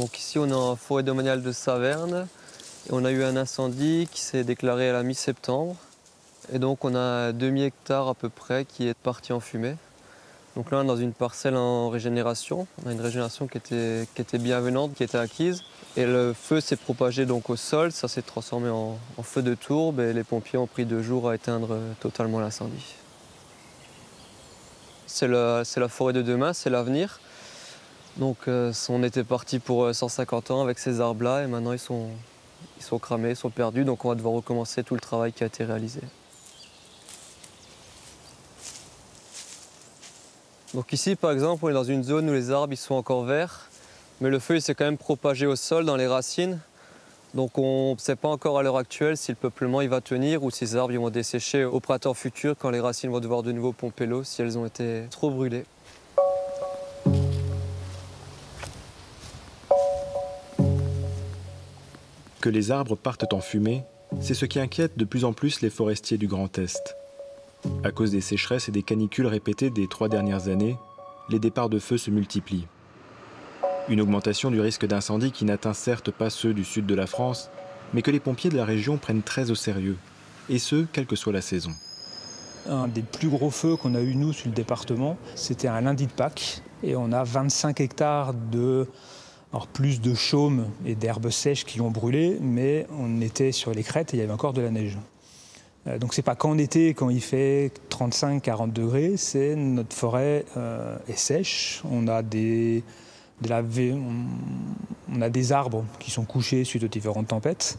Donc ici on est en forêt domaniale de Saverne et on a eu un incendie qui s'est déclaré à la mi-septembre. Et donc on a 1/2 hectare à peu près qui est parti en fumée. Donc là on est dans une parcelle en régénération. On a une régénération qui était bienvenante, qui était acquise. Et le feu s'est propagé donc au sol, ça s'est transformé en feu de tourbe et les pompiers ont pris 2 jours à éteindre totalement l'incendie. C'est la forêt de demain, c'est l'avenir. Donc on était parti pour 150 ans avec ces arbres-là et maintenant ils sont cramés, ils sont perdus. Donc on va devoir recommencer tout le travail qui a été réalisé. Donc ici par exemple on est dans une zone où les arbres ils sont encore verts, mais le feu il s'est quand même propagé au sol dans les racines. Donc on ne sait pas encore à l'heure actuelle si le peuplement il va tenir ou si ces arbres ils vont dessécher au printemps futur quand les racines vont devoir de nouveau pomper l'eau si elles ont été trop brûlées. Que les arbres partent en fumée, c'est ce qui inquiète de plus en plus les forestiers du Grand Est. À cause des sécheresses et des canicules répétées des 3 dernières années, les départs de feu se multiplient. Une augmentation du risque d'incendie qui n'atteint certes pas ceux du sud de la France, mais que les pompiers de la région prennent très au sérieux, et ce, quelle que soit la saison. Un des plus gros feux qu'on a eu, nous, sur le département, c'était un lundi de Pâques, et on a 25 hectares plus de chaumes et d'herbes sèches qui ont brûlé, mais on était sur les crêtes et il y avait encore de la neige. Donc c'est pas qu'en été, quand il fait 35-40 degrés, c'est notre forêt est sèche. On a des arbres qui sont couchés suite aux différentes tempêtes.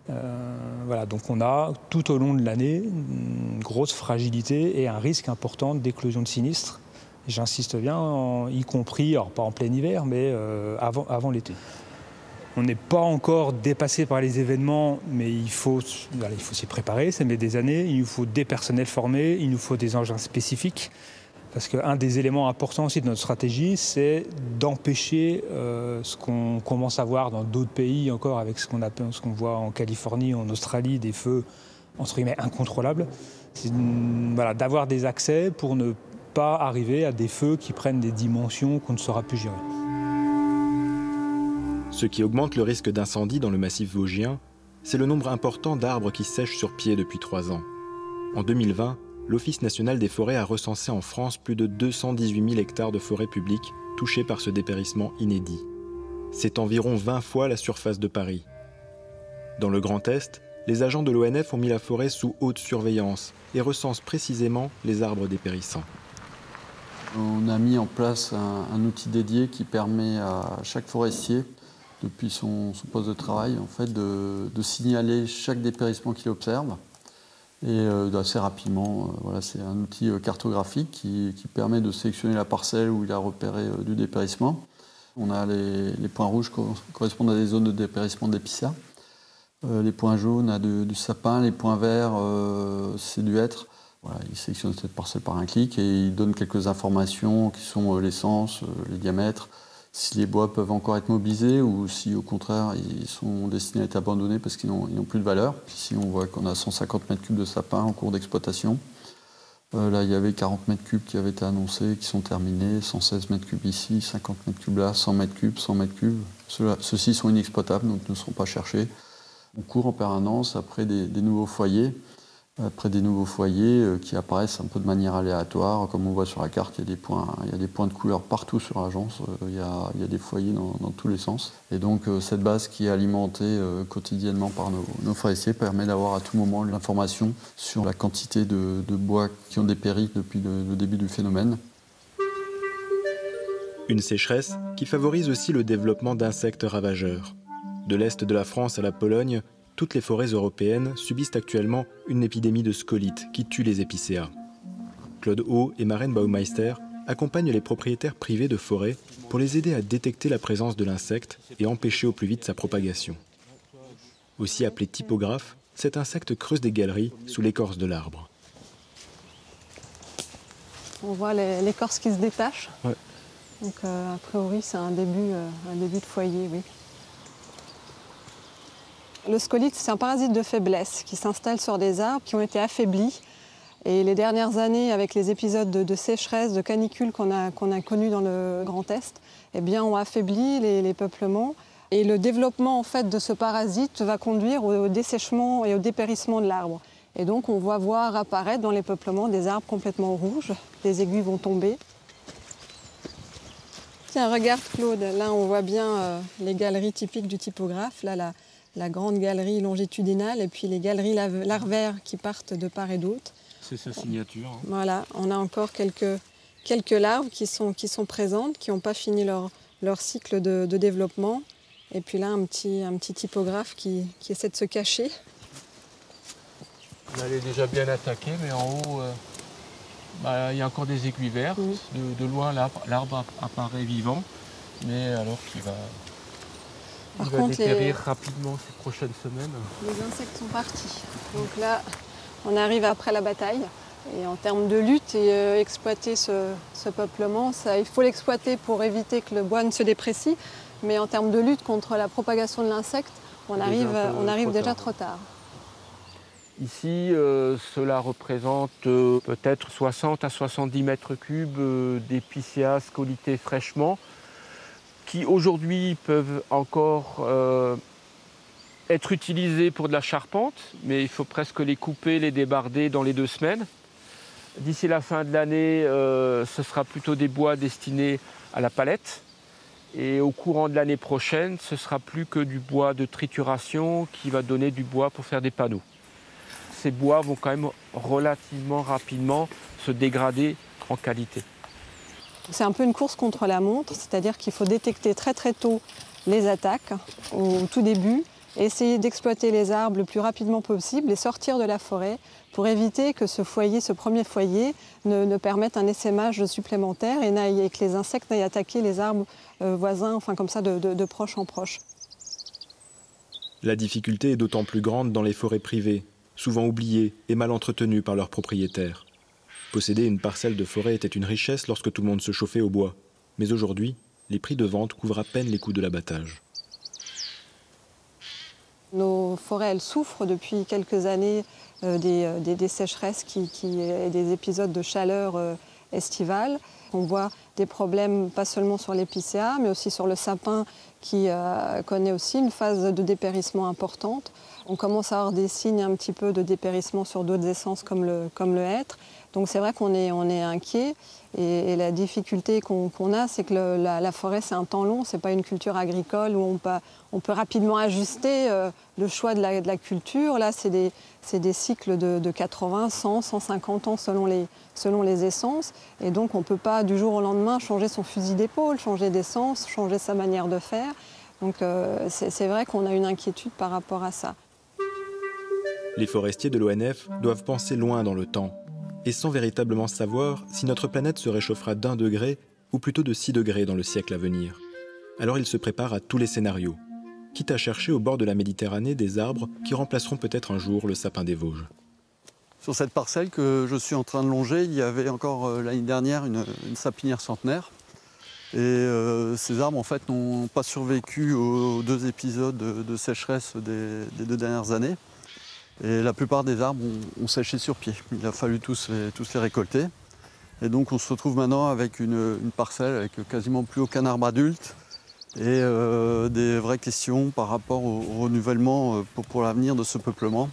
Donc on a tout au long de l'année une grosse fragilité et un risque important d'éclosion de sinistres. J'insiste bien, y compris, alors pas en plein hiver, mais avant l'été. On n'est pas encore dépassé par les événements, mais il faut s'y préparer, ça met des années. Il nous faut des personnels formés, il nous faut des engins spécifiques. Parce qu'un des éléments importants aussi de notre stratégie, c'est d'empêcher ce qu'on commence à voir dans d'autres pays encore, avec ce qu'on voit en Californie, en Australie, des feux entre guillemets incontrôlables. C'est d'avoir des accès pour ne pas arriver à des feux qui prennent des dimensions qu'on ne saura plus gérer. Ce qui augmente le risque d'incendie dans le massif vosgien, c'est le nombre important d'arbres qui sèchent sur pied depuis 3 ans. En 2020, l'Office national des forêts a recensé en France plus de 218 000 hectares de forêts publiques touchés par ce dépérissement inédit. C'est environ 20 fois la surface de Paris. Dans le Grand Est, les agents de l'ONF ont mis la forêt sous haute surveillance et recensent précisément les arbres dépérissants. On a mis en place un outil dédié qui permet à chaque forestier, depuis son poste de travail, en fait, de signaler chaque dépérissement qu'il observe. Et assez rapidement, c'est un outil cartographique qui permet de sélectionner la parcelle où il a repéré du dépérissement. On a les points rouges qui correspondent à des zones de dépérissement d'épicéas. Les points jaunes à du sapin, les points verts, c'est du hêtre. Voilà, il sélectionne cette parcelle par un clic et il donne quelques informations qui sont l'essence, les diamètres, si les bois peuvent encore être mobilisés ou si au contraire ils sont destinés à être abandonnés parce qu'ils n'ont plus de valeur. Ici on voit qu'on a 150 mètres cubes de sapin en cours d'exploitation. Là il y avait 40 mètres cubes qui avaient été annoncés, qui sont terminés, 116 mètres cubes ici, 50 mètres cubes là, 100 mètres cubes, 100 mètres cubes. Ceux-ci sont inexploitables donc ne seront pas cherchés. On court en permanence après des nouveaux foyers. Qui apparaissent un peu de manière aléatoire. Comme on voit sur la carte, il y a des points de couleur partout sur l'agence. Il y a des foyers dans tous les sens. Et donc cette base qui est alimentée quotidiennement par nos forestiers permet d'avoir à tout moment l'information sur la quantité de bois qui ont dépéri depuis le début du phénomène. Une sécheresse qui favorise aussi le développement d'insectes ravageurs. De l'est de la France à la Pologne, toutes les forêts européennes subissent actuellement une épidémie de scolytes qui tue les épicéas. Claude Haut et Maren Baumeister accompagnent les propriétaires privés de forêts pour les aider à détecter la présence de l'insecte et empêcher au plus vite sa propagation. Aussi appelé typographe, cet insecte creuse des galeries sous l'écorce de l'arbre. On voit l'écorce qui se détache. Ouais. Donc a priori c'est un début de foyer, oui. Le scolyte, c'est un parasite de faiblesse qui s'installe sur des arbres qui ont été affaiblis. Et les dernières années, avec les épisodes de sécheresse, de canicule qu'on a connus dans le Grand Est, eh bien, ont affaibli les peuplements. Et le développement en fait, de ce parasite va conduire au dessèchement et au dépérissement de l'arbre. Et donc on va voir apparaître dans les peuplements des arbres complètement rouges. Les aiguilles vont tomber. Tiens, regarde Claude, là on voit bien les galeries typiques du typographe. Là, la grande galerie longitudinale et puis les galeries larvaires qui partent de part et d'autre. C'est sa signature. Hein. Voilà, on a encore quelques larves qui sont présentes, qui n'ont pas fini leur cycle de développement. Et puis là, un petit typographe qui essaie de se cacher. Elle est déjà bien attaquée, mais en haut, il y a encore des aiguilles vertes. De loin, l'arbre apparaît vivant, mais alors qu'il va, dépérir rapidement ces prochaines semaines. Les insectes sont partis. Donc là, on arrive après la bataille. Et en termes de lutte et exploiter ce peuplement, il faut l'exploiter pour éviter que le bois ne se déprécie. Mais en termes de lutte contre la propagation de l'insecte, on arrive déjà trop tard. Ici, cela représente peut-être 60 à 70 mètres cubes d'épicéas scolytés fraîchement, qui aujourd'hui peuvent encore être utilisés pour de la charpente, mais il faut presque les couper, les débarder dans les 2 semaines. D'ici la fin de l'année, ce sera plutôt des bois destinés à la palette. Et au courant de l'année prochaine, ce ne sera plus que du bois de trituration qui va donner du bois pour faire des panneaux. Ces bois vont quand même relativement rapidement se dégrader en qualité. C'est un peu une course contre la montre, c'est-à-dire qu'il faut détecter très très tôt les attaques au tout début, et essayer d'exploiter les arbres le plus rapidement possible et sortir de la forêt pour éviter que ce premier foyer ne permette un essaimage supplémentaire et que les insectes n'aillent attaquer les arbres voisins, enfin comme ça de proche en proche. La difficulté est d'autant plus grande dans les forêts privées, souvent oubliées et mal entretenues par leurs propriétaires. Posséder une parcelle de forêt était une richesse lorsque tout le monde se chauffait au bois. Mais aujourd'hui, les prix de vente couvrent à peine les coûts de l'abattage. Nos forêts, elles souffrent depuis quelques années des sécheresses et des épisodes de chaleur estivale. On voit des problèmes pas seulement sur l'épicéa, mais aussi sur le sapin qui connaît aussi une phase de dépérissement importante. On commence à avoir des signes un petit peu de dépérissement sur d'autres essences comme le hêtre. Donc c'est vrai qu'on est inquiet. Et la difficulté qu'on a, c'est que la forêt, c'est un temps long, ce n'est pas une culture agricole où on peut rapidement ajuster le choix de la culture. Là, c'est des cycles de 80, 100, 150 ans selon les essences. Et donc, on ne peut pas du jour au lendemain changer son fusil d'épaule, changer d'essence, changer sa manière de faire. Donc, c'est vrai qu'on a une inquiétude par rapport à ça. Les forestiers de l'ONF doivent penser loin dans le temps, et sans véritablement savoir si notre planète se réchauffera d'1 degré ou plutôt de 6 degrés dans le siècle à venir. Alors ils se préparent à tous les scénarios, quitte à chercher au bord de la Méditerranée des arbres qui remplaceront peut-être un jour le sapin des Vosges. Sur cette parcelle que je suis en train de longer, il y avait encore l'année dernière une sapinière centenaire. Et ces arbres en fait n'ont pas survécu aux 2 épisodes de sécheresse des 2 dernières années. Et la plupart des arbres ont séché sur pied. Il a fallu tous les récolter. Et donc on se retrouve maintenant avec une parcelle avec quasiment plus aucun arbre adulte et des vraies questions par rapport au renouvellement pour l'avenir de ce peuplement.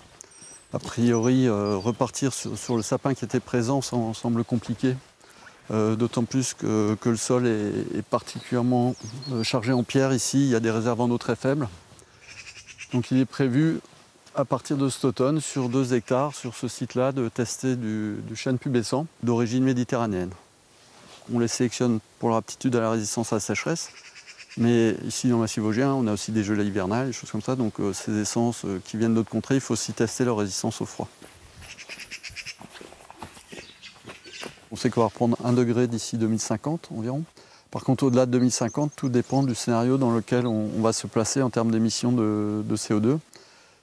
A priori, repartir sur le sapin qui était présent semble compliqué, d'autant plus que le sol est particulièrement chargé en pierre ici. Il y a des réserves en eau très faibles. Donc il est prévu à partir de cet automne, sur 2 hectares, sur ce site-là, de tester du chêne pubescent d'origine méditerranéenne. On les sélectionne pour leur aptitude à la résistance à la sécheresse, mais ici dans le massif vosgien, on a aussi des gelées hivernales, des choses comme ça, donc ces essences qui viennent d'autres contrées, il faut aussi tester leur résistance au froid. On sait qu'on va reprendre 1 degré d'ici 2050 environ. Par contre, au-delà de 2050, tout dépend du scénario dans lequel on va se placer en termes d'émissions de CO2.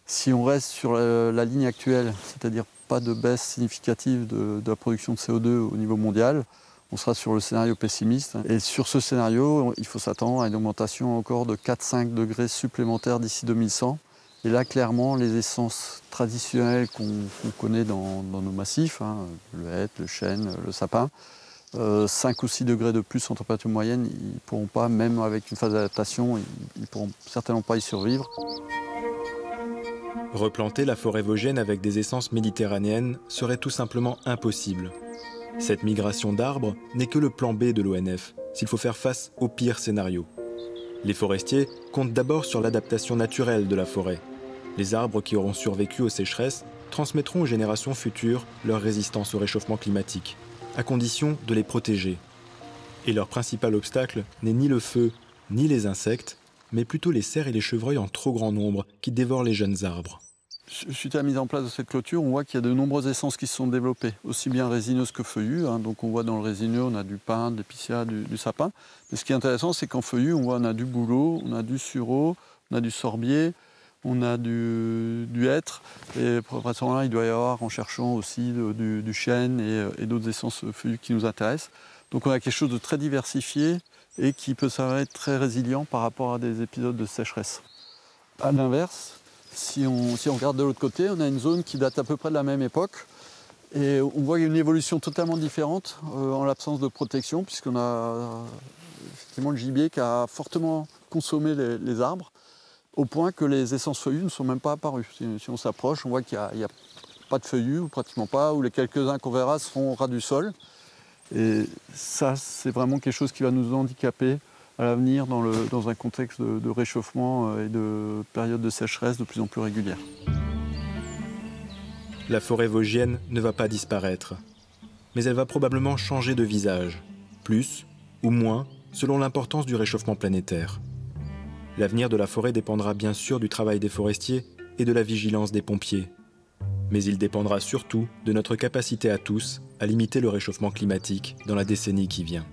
Si on reste sur la ligne actuelle, c'est-à-dire pas de baisse significative de la production de CO2 au niveau mondial, on sera sur le scénario pessimiste. Et sur ce scénario, il faut s'attendre à une augmentation encore de 4-5 degrés supplémentaires d'ici 2100. Et là, clairement, les essences traditionnelles qu'on connaît dans nos massifs, le hêtre, le chêne, le sapin, 5 ou 6 degrés de plus en température moyenne, ils ne pourront pas, même avec une phase d'adaptation, ils ne pourront certainement pas y survivre. Replanter la forêt vosgienne avec des essences méditerranéennes serait tout simplement impossible. Cette migration d'arbres n'est que le plan B de l'ONF, s'il faut faire face au pire scénario. Les forestiers comptent d'abord sur l'adaptation naturelle de la forêt. Les arbres qui auront survécu aux sécheresses transmettront aux générations futures leur résistance au réchauffement climatique, à condition de les protéger. Et leur principal obstacle n'est ni le feu, ni les insectes, mais plutôt les cerfs et les chevreuils en trop grand nombre qui dévorent les jeunes arbres. Suite à la mise en place de cette clôture, on voit qu'il y a de nombreuses essences qui se sont développées, aussi bien résineuses que feuillues. Donc on voit dans le résineux, on a du pin, de l'épicéa, du sapin. Mais ce qui est intéressant, c'est qu'en feuillu, on a du bouleau, on a du sureau, on a du sorbier, on a du hêtre. Et probablement, il doit y avoir, en cherchant aussi, du chêne et d'autres essences feuillues qui nous intéressent. Donc on a quelque chose de très diversifié et qui peut s'avérer très résilient par rapport à des épisodes de sécheresse. À l'inverse, si on regarde de l'autre côté, on a une zone qui date à peu près de la même époque. Et on voit une évolution totalement différente en l'absence de protection, puisqu'on a effectivement le gibier qui a fortement consommé les arbres, au point que les essences feuillues ne sont même pas apparues. Si on s'approche, on voit qu'il n'y a pas de feuillus, ou pratiquement pas, ou les quelques-uns qu'on verra seront au ras du sol. Et ça, c'est vraiment quelque chose qui va nous handicaper à l'avenir dans un contexte de réchauffement et de période de sécheresse de plus en plus régulière. La forêt vosgienne ne va pas disparaître, mais elle va probablement changer de visage, plus ou moins selon l'importance du réchauffement planétaire. L'avenir de la forêt dépendra bien sûr du travail des forestiers et de la vigilance des pompiers. Mais il dépendra surtout de notre capacité à tous à limiter le réchauffement climatique dans la décennie qui vient.